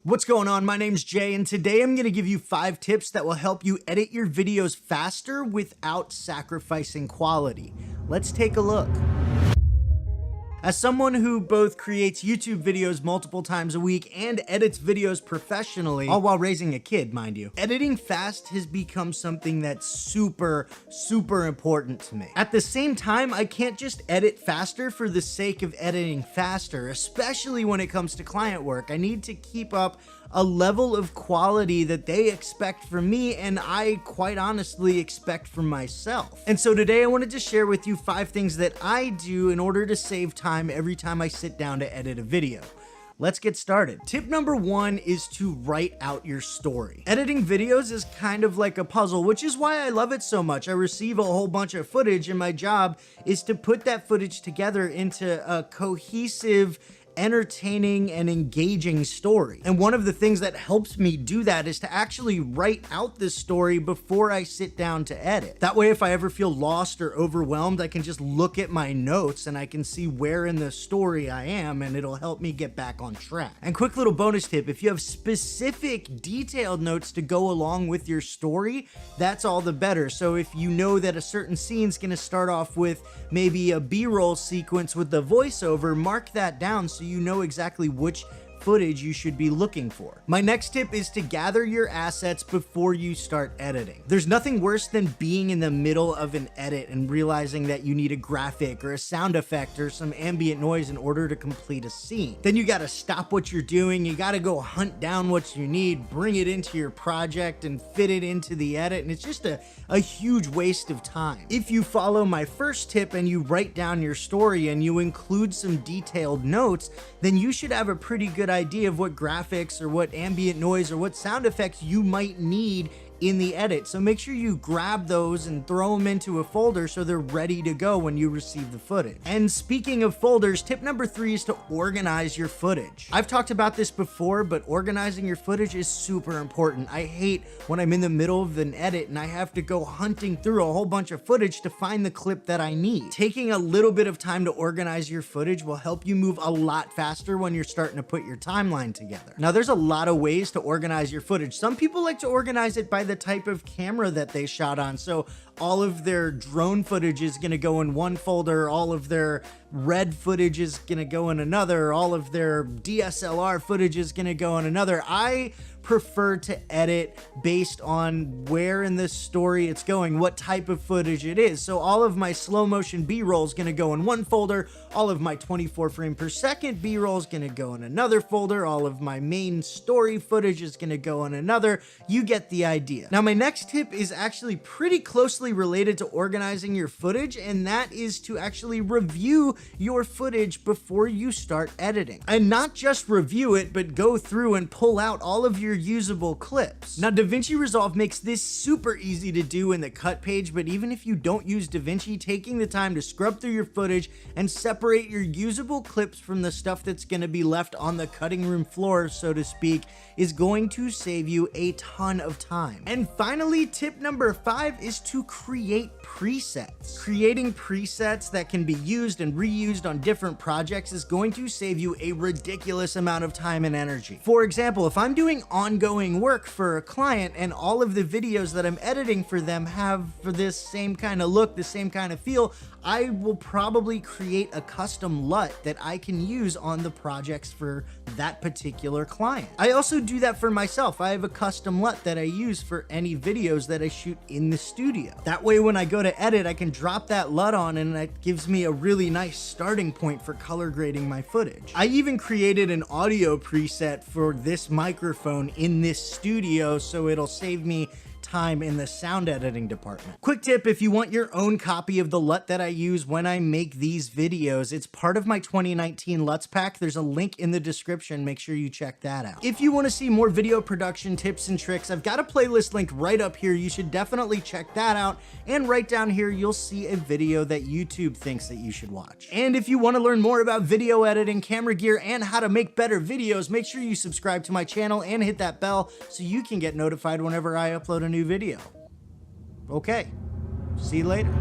What's going on? My name's Jay, and today I'm going to give you 5 tips that will help you edit your videos faster without sacrificing quality. Let's take a look. As someone who both creates YouTube videos multiple times a week and edits videos professionally, all while raising a kid, mind you, editing fast has become something that's super important to me. At the same time, I can't just edit faster for the sake of editing faster, especially when it comes to client work. I need to keep up a level of quality that they expect from me, and I quite honestly expect from myself. And so today I wanted to share with you 5 things that I do in order to save time every time I sit down to edit a video. Let's get started. Tip number 1 is to write out your story. Editing videos is kind of like a puzzle, which is why I love it so much. I receive a whole bunch of footage, and my job is to put that footage together into a cohesive, entertaining and engaging story. And one of the things that helps me do that is to actually write out this story before I sit down to edit. That way, if I ever feel lost or overwhelmed, I can just look at my notes and I can see where in the story I am, and it'll help me get back on track. And quick little bonus tip, if you have specific detailed notes to go along with your story, that's all the better. So if you know that a certain scene's gonna start off with maybe a B-roll sequence with the voiceover, mark that down so you know exactly which footage you should be looking for. My next tip is to gather your assets before you start editing. There's nothing worse than being in the middle of an edit and realizing that you need a graphic or a sound effect or some ambient noise in order to complete a scene. Then you gotta stop what you're doing, you gotta go hunt down what you need, bring it into your project and fit it into the edit, and it's just a huge waste of time. If you follow my first tip and you write down your story and you include some detailed notes, then you should have a pretty good idea of what graphics or what ambient noise or what sound effects you might need in the edit. So make sure you grab those and throw them into a folder so they're ready to go when you receive the footage. And speaking of folders, tip number 3 is to organize your footage. I've talked about this before, but organizing your footage is super important. I hate when I'm in the middle of an edit and I have to go hunting through a whole bunch of footage to find the clip that I need. Taking a little bit of time to organize your footage will help you move a lot faster when you're starting to put your timeline together. Now, there's a lot of ways to organize your footage. Some people like to organize it by the type of camera that they shot on. So all of their drone footage is going to go in one folder, all of their red footage is going to go in another, all of their DSLR footage is going to go in another. I prefer to edit based on where in the story it's going, what type of footage it is. So all of my slow motion B-roll is going to go in one folder, all of my 24 frame per second B-roll is going to go in another folder, all of my main story footage is going to go in another. You get the idea. Now, my next tip is actually pretty closely related to organizing your footage, and that is to actually review your footage before you start editing. And not just review it, but go through and pull out all of your usable clips. Now, DaVinci Resolve makes this super easy to do in the cut page, but even if you don't use DaVinci, taking the time to scrub through your footage and separate your usable clips from the stuff that's going to be left on the cutting room floor, so to speak, is going to save you a ton of time. And finally, tip number 5 is to create presets. Creating presets that can be used and reused on different projects is going to save you a ridiculous amount of time and energy. For example, if I'm doing ongoing work for a client and all of the videos that I'm editing for them have this same kind of look, the same kind of feel, I will probably create a custom LUT that I can use on the projects for that particular client. I also do that for myself. I have a custom LUT that I use for any videos that I shoot in the studio. That way, when I go to edit, I can drop that LUT on and that gives me a really nice starting point for color grading my footage. I even created an audio preset for this microphone in this studio, so it'll save me time in the sound editing department. Quick tip, if you want your own copy of the LUT that I use when I make these videos, it's part of my 2019 LUTs pack. There's a link in the description. Make sure you check that out. If you want to see more video production tips and tricks, I've got a playlist linked right up here. You should definitely check that out. And right down here, you'll see a video that YouTube thinks that you should watch. And if you want to learn more about video editing, camera gear, and how to make better videos, make sure you subscribe to my channel and hit that bell so you can get notified whenever I upload a new video. Okay, see you later.